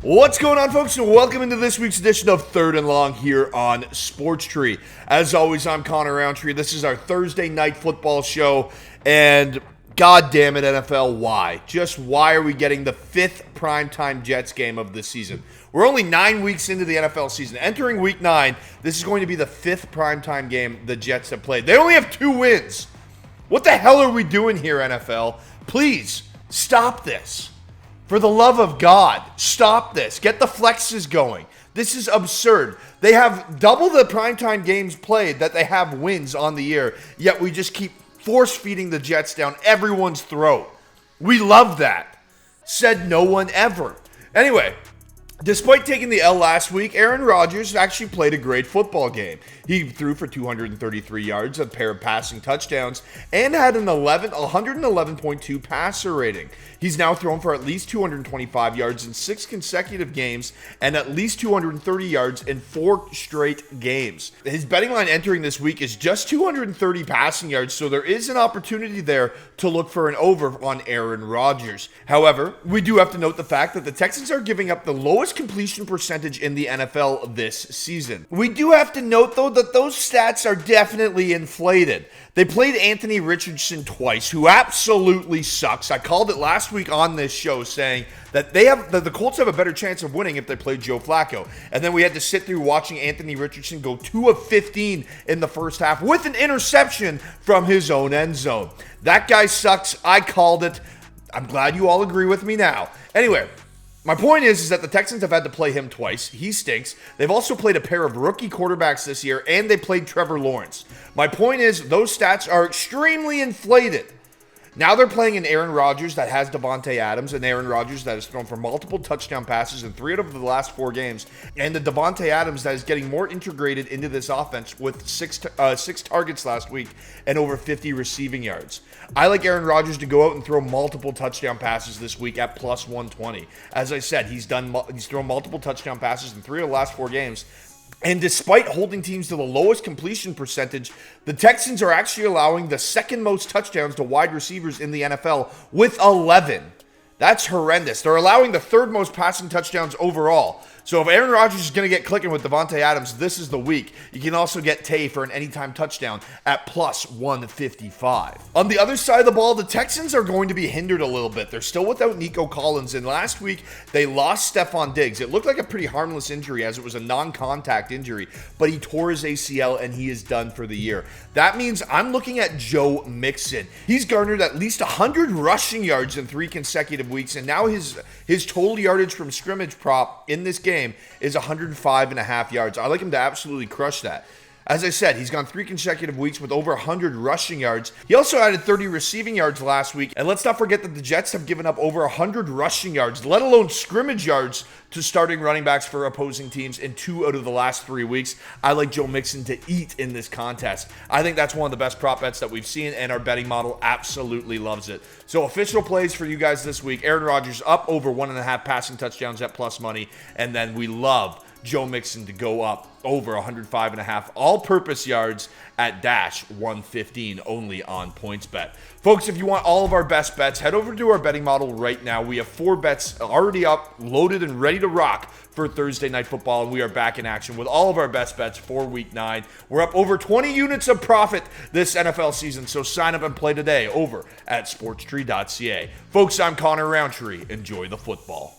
What's going on, folks, and welcome into this week's edition of Third and Long here on Sports Tree. As always, I'm Connor Rowntree. This is our Thursday night football show, and god damn it, NFL, why? Just why are we getting the fifth primetime Jets game of this season? We're only 9 weeks into the NFL season. Entering week 9, this is going to be the fifth primetime game the Jets have played. They only have 2 wins. What the hell are we doing here, NFL? Please, stop this. For the love of God, stop this. Get the flexes going. This is absurd. They have double the primetime games played that they have wins on the year, yet we just keep force-feeding the Jets down everyone's throat. We love that. Said no one ever. Anyway, despite taking the L last week, Aaron Rodgers actually played a great football game. He threw for 233 yards, a pair of passing touchdowns, and had an 111.2 passer rating. He's now thrown for at least 225 yards in 6 consecutive games and at least 230 yards in 4 straight games. His betting line entering this week is just 230 passing yards, so there is an opportunity there to look for an over on Aaron Rodgers. However, we do have to note the fact that the Texans are giving up the lowest completion percentage in the NFL this season. We do have to note, though, that those stats are definitely inflated. They played Anthony Richardson twice, who absolutely sucks. I called it last week on this show saying that the Colts have a better chance of winning if they play Joe Flacco. And then we had to sit through watching Anthony Richardson go 2 of 15 in the first half with an interception from his own end zone. That guy sucks. I called it. I'm glad you all agree with me now. Anyway, my point is that the Texans have had to play him twice. He stinks. They've also played a pair of rookie quarterbacks this year, and they played Trevor Lawrence. My point is those stats are extremely inflated. Now they're playing an Aaron Rodgers that has Davante Adams, and Aaron Rodgers that has thrown for multiple touchdown passes in 3 out of the last 4 games, and the Davante Adams that is getting more integrated into this offense with 6 targets last week and over 50 receiving yards. I like Aaron Rodgers to go out and throw multiple touchdown passes this week at plus 120. As I said, he's thrown multiple touchdown passes in 3 of the last 4 games. And despite holding teams to the lowest completion percentage, the Texans are actually allowing the second most touchdowns to wide receivers in the NFL with 11. That's horrendous. They're allowing the 3rd most passing touchdowns overall. So if Aaron Rodgers is going to get clicking with Davante Adams, this is the week. You can also get Tay for an anytime touchdown at plus 155. On the other side of the ball, the Texans are going to be hindered a little bit. They're still without Nico Collins, and last week they lost Stephon Diggs. It looked like a pretty harmless injury as it was a non-contact injury, but he tore his ACL and he is done for the year. That means I'm looking at Joe Mixon. He's garnered at least 100 rushing yards in 3 consecutive weeks, and now his total yardage from scrimmage prop in this game is 105.5 yards. I like him to absolutely crush that. As I said, he's gone 3 consecutive weeks with over 100 rushing yards. He also added 30 receiving yards last week. And let's not forget that the Jets have given up over 100 rushing yards, let alone scrimmage yards, to starting running backs for opposing teams in 2 out of the last 3 weeks. I like Joe Mixon to eat in this contest. I think that's one of the best prop bets that we've seen, and our betting model absolutely loves it. So official plays for you guys this week: Aaron Rodgers up over 1.5 passing touchdowns at plus money, and then we love Joe Mixon to go up over 105.5 all-purpose yards at dash 115 only on PointsBet. Folks, if you want all of our best bets, head over to our betting model right now. We have 4 bets already up, loaded, and ready to rock for Thursday Night Football, and we are back in action with all of our best bets for Week 9. We're up over 20 units of profit this NFL season, so sign up and play today over at sportstree.ca. Folks, I'm Connor Rowntree. Enjoy the football.